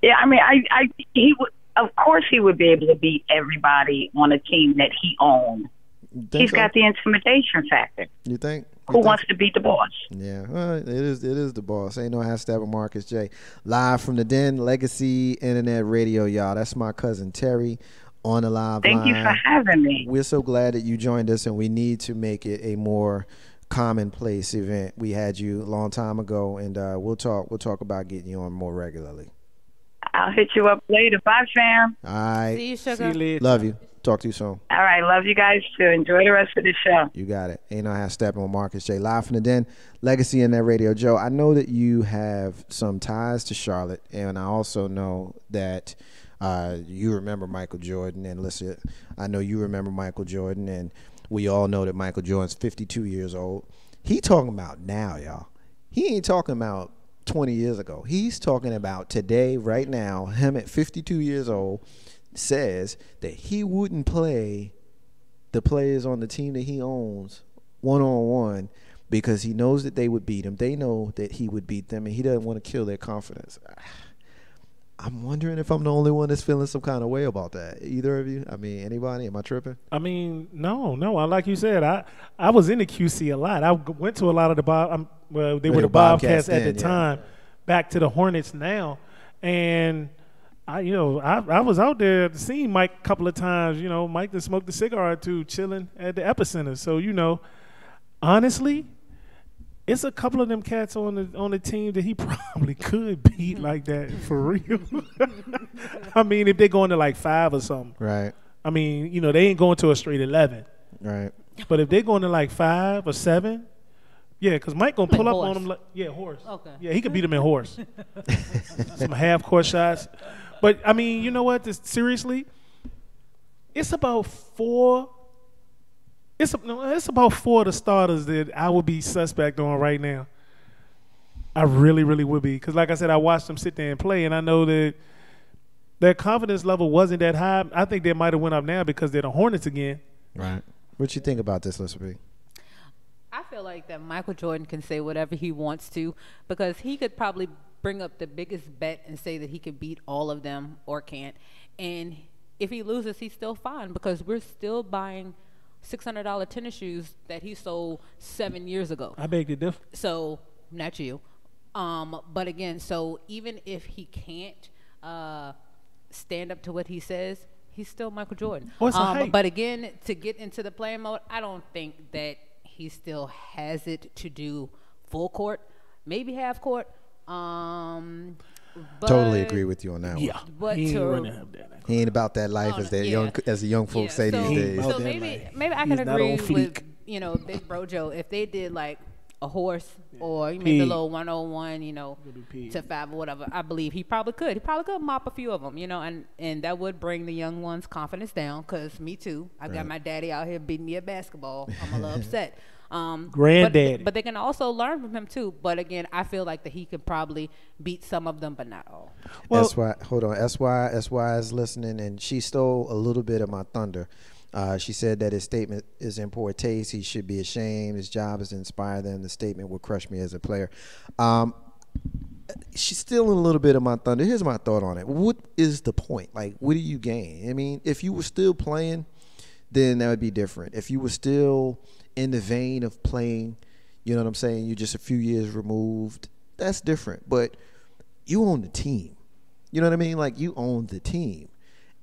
Yeah, I mean, he would. Of course, he would be able to beat everybody on a team that he owned. He's got the intimidation factor. You think? Who wants to beat the boss? Yeah, well, it is the boss. Ain't no hashtag with Marcus J. Live from the Den, Legacy Internet Radio, y'all. That's my cousin Terry on the live line. Thank you for having me. We're so glad that you joined us, and we need to make it a more commonplace event. We had you a long time ago, and we'll talk about getting you on more regularly. I'll hit you up later. Bye, fam. All right. See you, sugar. See you later. Love you. Talk to you soon. All right, love you guys too. Enjoy the rest of the show. You got it. Ain't no half stepping with Marcus J. Live from the Den, Legacy in that radio. Joe, I know that you have some ties to Charlotte, and I also know that you remember Michael Jordan. And listen, I know you remember Michael Jordan, and we all know that Michael Jordan's 52 years old. He talking about now, y'all. he ain't talking about 20 years ago. He's talking about today, right now. Him at 52 years old says that he wouldn't play the players on the team that he owns one-on-one because he knows that they would beat him. They know that he would beat them, and he doesn't want to kill their confidence. I'm wondering if I'm the only one that's feeling some kind of way about that. Either of you? I mean, anybody? Am I tripping? I mean, no. Like you said, I was in the QC a lot. I went to a lot of the they were the Bobcats at the time, back to the Hornets now, and I was out there seeing Mike a couple of times. You know, Mike that smoked a cigar or two, chilling at the Epicenter. So honestly, it's a couple of them cats on the team that he probably could beat like that for real. I mean, if they're going to like 5 or something. Right. I mean, they ain't going to a straight 11. Right. But if they're going to like 5 or 7, yeah, because Mike going to pull up on them. Horse. Okay. Yeah, he could beat them in horse. Some half-court shots. But, I mean, you know what? Seriously, it's about 4 – it's about 4 of the starters that I would be suspect on right now. I really, really would be. Because like I said, I watched them sit there and play, and I know that their confidence level wasn't that high. I think they might have went up now because they're the Hornets again. Right. What you think about this, Lisa B? I feel like that Michael Jordan can say whatever he wants to because he could probably bring up the biggest bet and say that he could beat all of them or can't. And if he loses, he's still fine because we're still buying $600 tennis shoes that he sold 7 years ago. I beg to differ. So, not you. But again, so even if he can't stand up to what he says, he's still Michael Jordan. But again, to get into the playing mode, I don't think that he still has it to do full court, maybe half court. But totally agree with you on that one. Yeah, but he ain't about that life as the young folks say these days. So maybe I can agree with Big Bro Joe if they did like a horse or maybe a little 101, to 5 or whatever. I believe he probably could. He probably could mop a few of them, and that would bring the young ones' confidence down. Cause me too. I got my daddy out here beating me at basketball. I'm a little upset. Granddaddy. But they can also learn from him too. But again, I feel like that he could probably beat some of them, but not all. Well, SY is listening, and she stole a little bit of my thunder. She said that his statement is in poor taste. He should be ashamed. His job is to inspire them. The statement will crush me as a player. She's stealing a little bit of my thunder. Here's my thought on it. What is the point? Like, what do you gain? I mean, if you were still playing, then that would be different. If you were still in the vein of playing, you know what I'm saying, you're just a few years removed, that's different. But you own the team. You know what I mean? Like, you own the team.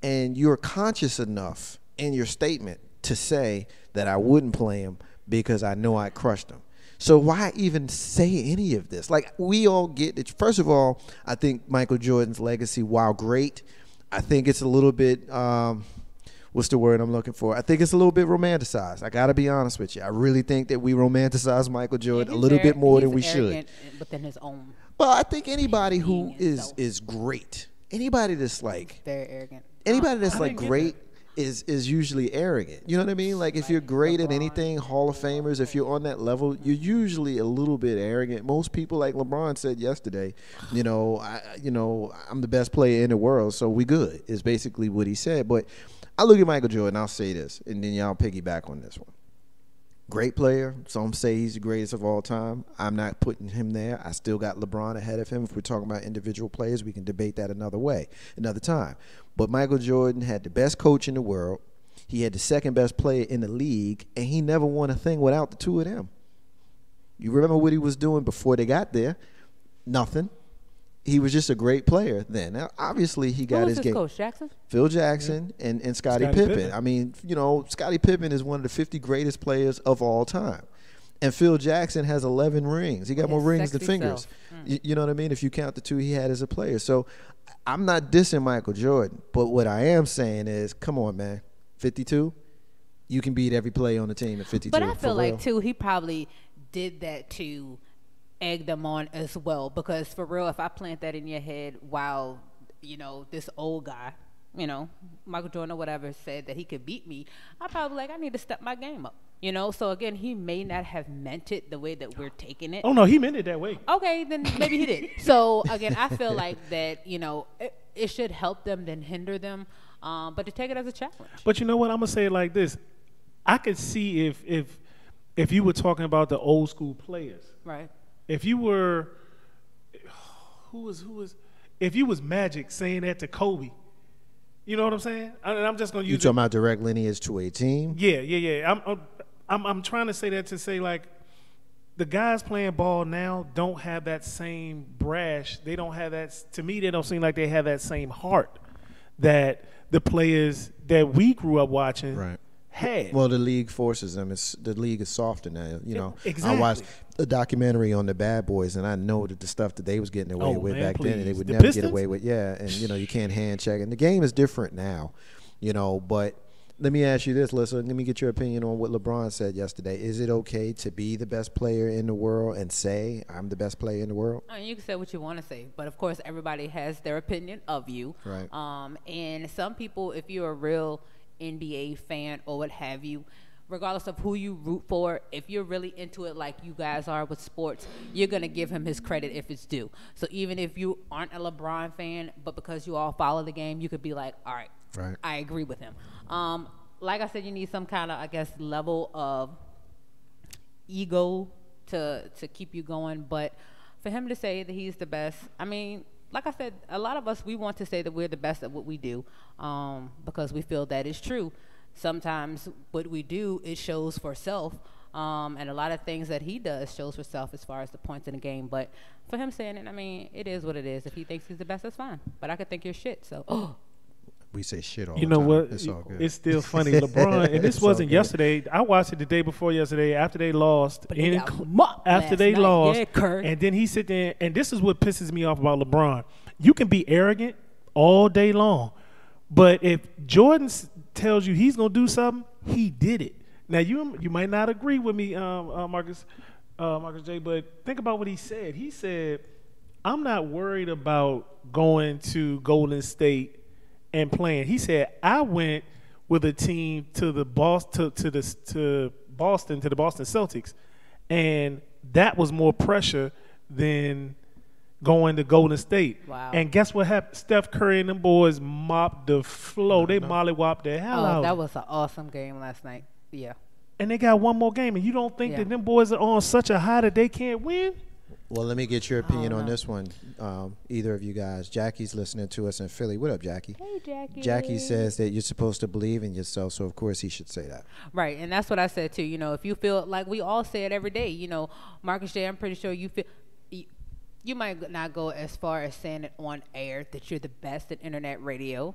And you're conscious enough in your statement to say that I wouldn't play him because I know I crushed him. So why even say any of this? Like, we all get it. First of all, I think Michael Jordan's legacy, while great, I think it's a little bit what's the word I'm looking for? I think it's a little bit romanticized. I got to be honest with you. I really think that we romanticize Michael Jordan a little bit more than we should. Within his own. Well, I think anybody who is great, anybody that's like very arrogant, anybody that's like great is usually arrogant. You know what I mean? Like, if you're great at anything, Hall of Famers, if you're on that level, you're usually a little bit arrogant. Most people, like LeBron said yesterday, I'm the best player in the world, so we good, is basically what he said. But I look at Michael Jordan, I'll say this, and then y'all piggyback on this one. Great player. Some say he's the greatest of all time. I'm not putting him there. I still got LeBron ahead of him. If we're talking about individual players, we can debate that another time. But Michael Jordan had the best coach in the world. He had the second best player in the league, and he never won a thing without the two of them. You remember what he was doing before they got there? Nothing. He was just a great player then. Now, obviously, he got his game. Coach Jackson? Phil Jackson and Scottie Pippen. I mean, Scottie Pippen is one of the 50 greatest players of all time. And Phil Jackson has 11 rings. He got more rings than fingers. You know what I mean? If you count the two he had as a player. So I'm not dissing Michael Jordan. But what I am saying is, come on, man. 52? You can beat every player on the team at 52. But I feel like, too, he probably did that to egg them on as well, because for real, if I plant that in your head while this old guy, Michael Jordan or whatever, said that he could beat me, I'd probably I need to step my game up. You know, so again, he may not have meant it the way that we're taking it. Oh no, he meant it that way. Okay, then maybe he did. So again, I feel like that, you know, it should help them than hinder them, but to take it as a challenge. But you know what? I'm gonna say it like this: I could see if you were talking about the old school players, Right. if you were, who was, if you was Magic saying that to Kobe, you know what I'm saying? I'm just gonna use. You talking about direct lineage to a team? Yeah. I'm trying to say that to say, like, the guys playing ball now don't have that same brash. They don't have that. To me, they don't seem like they have that same heart that the players that we grew up watching had. Well, the league forces them. The league is softer now. You know, exactly. I watched a documentary on the Bad Boys, and I know that the stuff that they was getting away with back then, they would never get away with. Yeah, and you know, you can't hand check, and the game is different now. You know, but let me ask you this, Lissa. Let me get your opinion on what LeBron said yesterday. Is it okay to be the best player in the world and say I'm the best player in the world? I mean, you can say what you want to say, but of course, everybody has their opinion of you. Right. And some people, if you're a real NBA fan or what have you, regardless of who you root for, if you're really into it like you guys are with sports, you're going to give him his credit if it's due. So even if you aren't a LeBron fan, but because you all follow the game, you could be like, all right, I agree with him. Like I said, you need some kind of, I guess, level of ego to keep you going. But for him to say that he's the best, I mean, like I said, a lot of us, we want to say that we're the best at what we do because we feel that is true. Sometimes what we do, it shows for self, and a lot of things that he does shows for self as far as the points in the game. But for him saying it, I mean, it is what it is. If he thinks he's the best, that's fine. But I could think you're shit, so... We say shit all you the know time. what? It's all good. It's still funny. LeBron, and this wasn't yesterday. I watched it the day before yesterday after they lost. After they lost. And then he sit there, and this is what pisses me off about LeBron. You can be arrogant all day long, but if Jordan tells you he's going to do something, he did it. Now, you might not agree with me, Marcus J., but think about what he said. He said, I'm not worried about going to Golden State and playing. He said, I went with a team to the Boston Celtics, and that was more pressure than going to Golden State. Wow. And guess what happened? Steph Curry and them boys mopped the floor. They mollywopped the hell out. That was an awesome game last night. Yeah. And they got one more game, and you don't think that them boys are on such a high that they can't win? Well, let me get your opinion on this one. Either of you guys. Jackie's listening to us in Philly. What up, Jackie? Hey, Jackie. Jackie says that you're supposed to believe in yourself, so of course he should say that. Right, and that's what I said too. You know, if you feel like we all say it every day, you know, Marcus J., I'm pretty sure you feel. You might not go as far as saying it on air that you're the best at internet radio,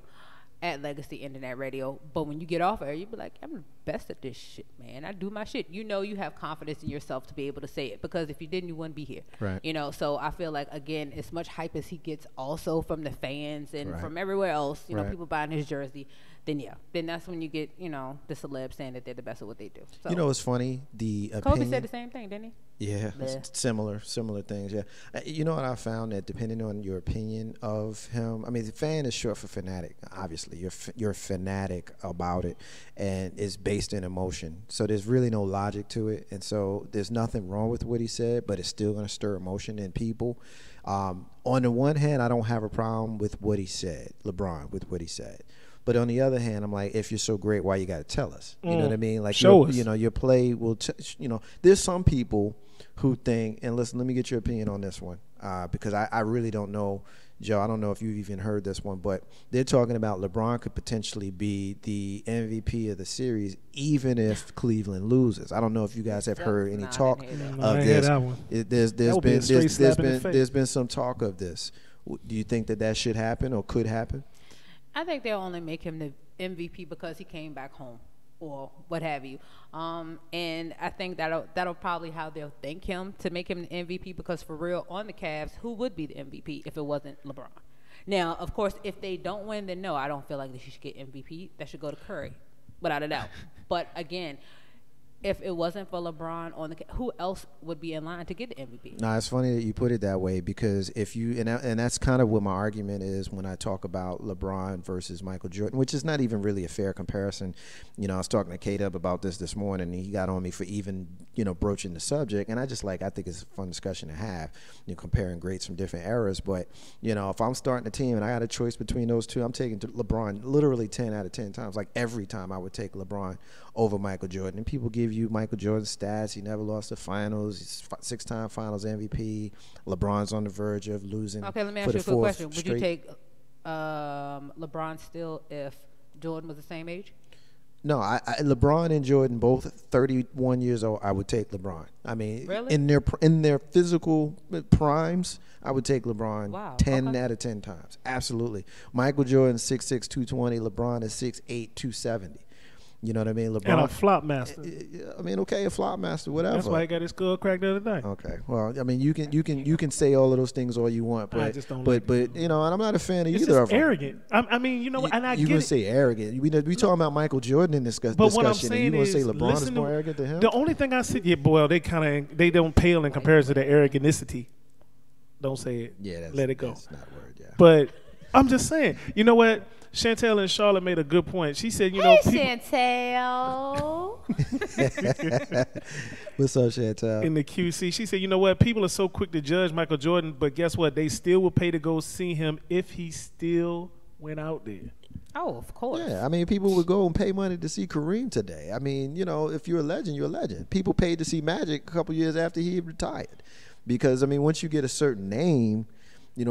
at Legacy Internet Radio, but when you get off air, you be like, I'm the best at this shit, man. I do my shit. You know, you have confidence in yourself to be able to say it, because if you didn't, you wouldn't be here. Right. You know, so I feel like, again, as much hype as he gets also from the fans and from everywhere else, you know, people buying his jersey, then that's when you get, you know, the celebs saying that they're the best at what they do. So, you know what's funny? The Kobe opinion, said the same thing, didn't he? Yeah, similar things. Yeah, you know what I found, that depending on your opinion of him, I mean, the fan is short for fanatic. Obviously, you're fanatic about it, and it's based in emotion. So there's really no logic to it, and so there's nothing wrong with what he said, but it's still going to stir emotion in people. On the one hand, I don't have a problem with what he said, LeBron, with what he said. But on the other hand, I'm like, if you're so great, why you got to tell us? You know what I mean? Like, show us. You know, your play will, you know, there's some people who think, and listen, let me get your opinion on this one, because I really don't know, Joe, I don't know if you've even heard this one, but they're talking about LeBron could potentially be the MVP of the series, even if Cleveland loses. I don't know if you guys have heard any talk of this. There's been some talk of this. Do you think that should happen or could happen? I think they'll only make him the MVP because he came back home or what have you. And I think that'll probably how they'll thank him to make him the MVP, because for real, on the Cavs, who would be the MVP if it wasn't LeBron? Now, of course, if they don't win, then no, I don't feel like they should get MVP. That should go to Curry, without a doubt. But again, if it wasn't for LeBron on the, who else would be in line to get the MVP? No, it's funny that you put it that way because if you and that's kind of what my argument is when I talk about LeBron versus Michael Jordan, which is not even really a fair comparison. You know, I was talking to K-Dub about this morning, and he got on me for even broaching the subject, and I think it's a fun discussion to have, comparing greats from different eras. But if I'm starting a team and I got a choice between those two, I'm taking LeBron literally 10 out of 10 times. Like every time, I would take LeBron over Michael Jordan. And people give you Michael Jordan's stats. He never lost the finals. He's 6-time finals MVP. LeBron's on the verge of losing. Okay, let me ask you a quick question. Would you take LeBron still if Jordan was the same age? No, LeBron and Jordan both 31 years old. I would take LeBron. I mean, really? in their physical primes, I would take LeBron 10 out of 10 times. Absolutely. Michael Jordan 6'6", 220. LeBron is 6'8", 270. You know what I mean? LeBron, and a flop master. I mean, okay, a flop master, whatever. That's why he got his skull cracked the other day. Okay, well, I mean, you can say all of those things all you want, but I just don't but and I'm not a fan of it's either of them. Arrogant. I mean, what? And I you get gonna it. say arrogant? We talking about Michael Jordan in this discussion, But what I'm saying and you gonna is, say LeBron is listen more to- arrogant than him? The only thing I said, they don't pale in comparison to their arroganticity. Don't say it. Yeah, let it go. That's not a word. Yeah, But I'm just saying, you know what? Chantel and Charlotte made a good point. She said, Hey, people Chantel. What's up, Chantel? in the QC, she said, you know what? People are so quick to judge Michael Jordan, but guess what? They still will pay to go see him if he still went out there. Oh, of course. Yeah, I mean, people would go and pay money to see Kareem today. I mean, if you're a legend, you're a legend. People paid to see Magic a couple years after he retired, because I mean, once you get a certain name,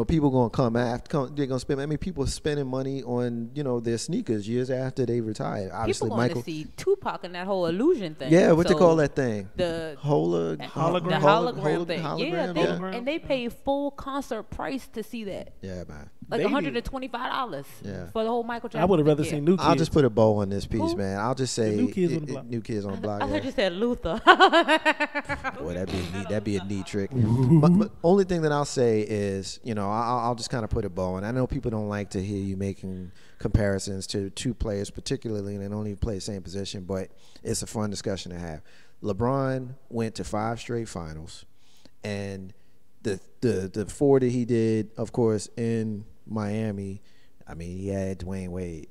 people gonna come after. They're gonna spend. I mean, people are spending money on their sneakers years after they retired. Obviously, people going Michael. to see Tupac and that whole illusion thing. Yeah, what they So call that thing? The hologram. The hologram thing. Yeah, Hologram. and they pay full concert price to see that. Yeah, man. Like They $125 Yeah. for the whole Michael Jackson. I would have rather thing. seen New Kids. I'll just put a bow on this piece, Who? man. I'll just say New Kids on the Block. New Kids on the Block. I Yeah. heard you said Luther. Boy, that'd be a neat trick. But only thing that I'll say is, I'll just kind of put a bow on. I know people don't like to hear you making comparisons to two players, particularly, and they don't even play the same position, but it's a fun discussion to have. LeBron went to 5 straight finals, and the 4 that he did, of course, in Miami, I mean, he had Dwayne Wade.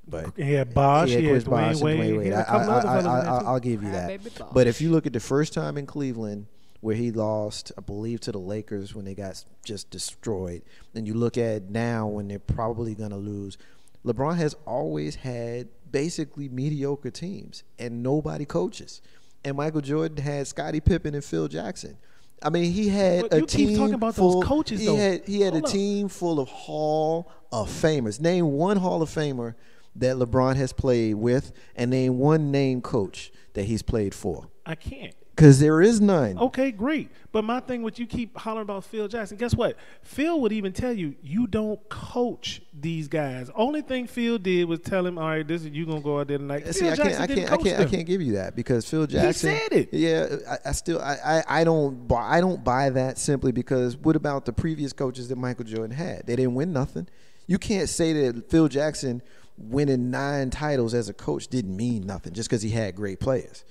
But He had Bosh, he had Chris Bosh Dwayne and Wade. He had a couple other fellas in there, too. I'll give you Ah, that. baby Bosh. But if you look at the first time in Cleveland where he lost, I believe, to the Lakers when they got just destroyed, and you look at now when they're probably going to lose, LeBron has always had basically mediocre teams, and nobody coaches. And Michael Jordan had Scottie Pippen and Phil Jackson. I mean, he had But a you keep team talking about full. those coaches, he though. had a Hold up. team full of Hall of Famers. Name one Hall of Famer that LeBron has played with, and name one name coach that he's played for. I can't. Because there is none. Okay, great. But my thing with you keep hollering about Phil Jackson, guess what? Phil would even tell you, you don't coach these guys. Only thing Phil did was tell him, all right, this is you gonna go out there tonight. See, Phil I Jackson didn't coach can't them. give you that because Phil Jackson. said it. Yeah, I don't buy that simply because what about the previous coaches that Michael Jordan had? They didn't win nothing. You can't say that Phil Jackson winning 9 titles as a coach didn't mean nothing just because he had great players.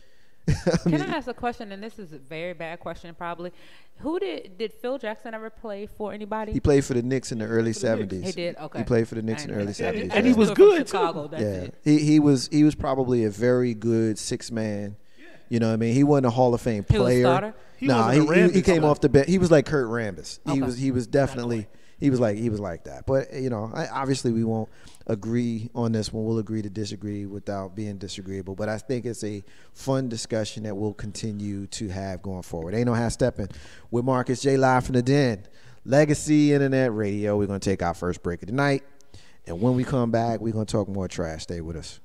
Can I ask a question? And this is a very bad question, probably. Who did Phil Jackson ever play for? Anybody? He played for the Knicks in the early 70s. He did. Okay. He played for the Knicks in the early I 70s. didn't And he know. was From good, too. Chicago, that's Yeah, it. he was probably a very good 6-man. You know what I mean? He wasn't a Hall of Fame He was a player. starter? He Nah, wasn't a he Rambis came starter. off the bench. He was like Kurt Rambis. Okay. He was definitely he was like that. But obviously we won't agree on this one. We'll agree to disagree without being disagreeable. But I think it's a fun discussion that we'll continue to have going forward. Ain't no half stepping with Marcus J live from the Den, Legacy Internet Radio. We're gonna take our first break of the night, and when we come back, we're gonna talk more trash. Stay with us.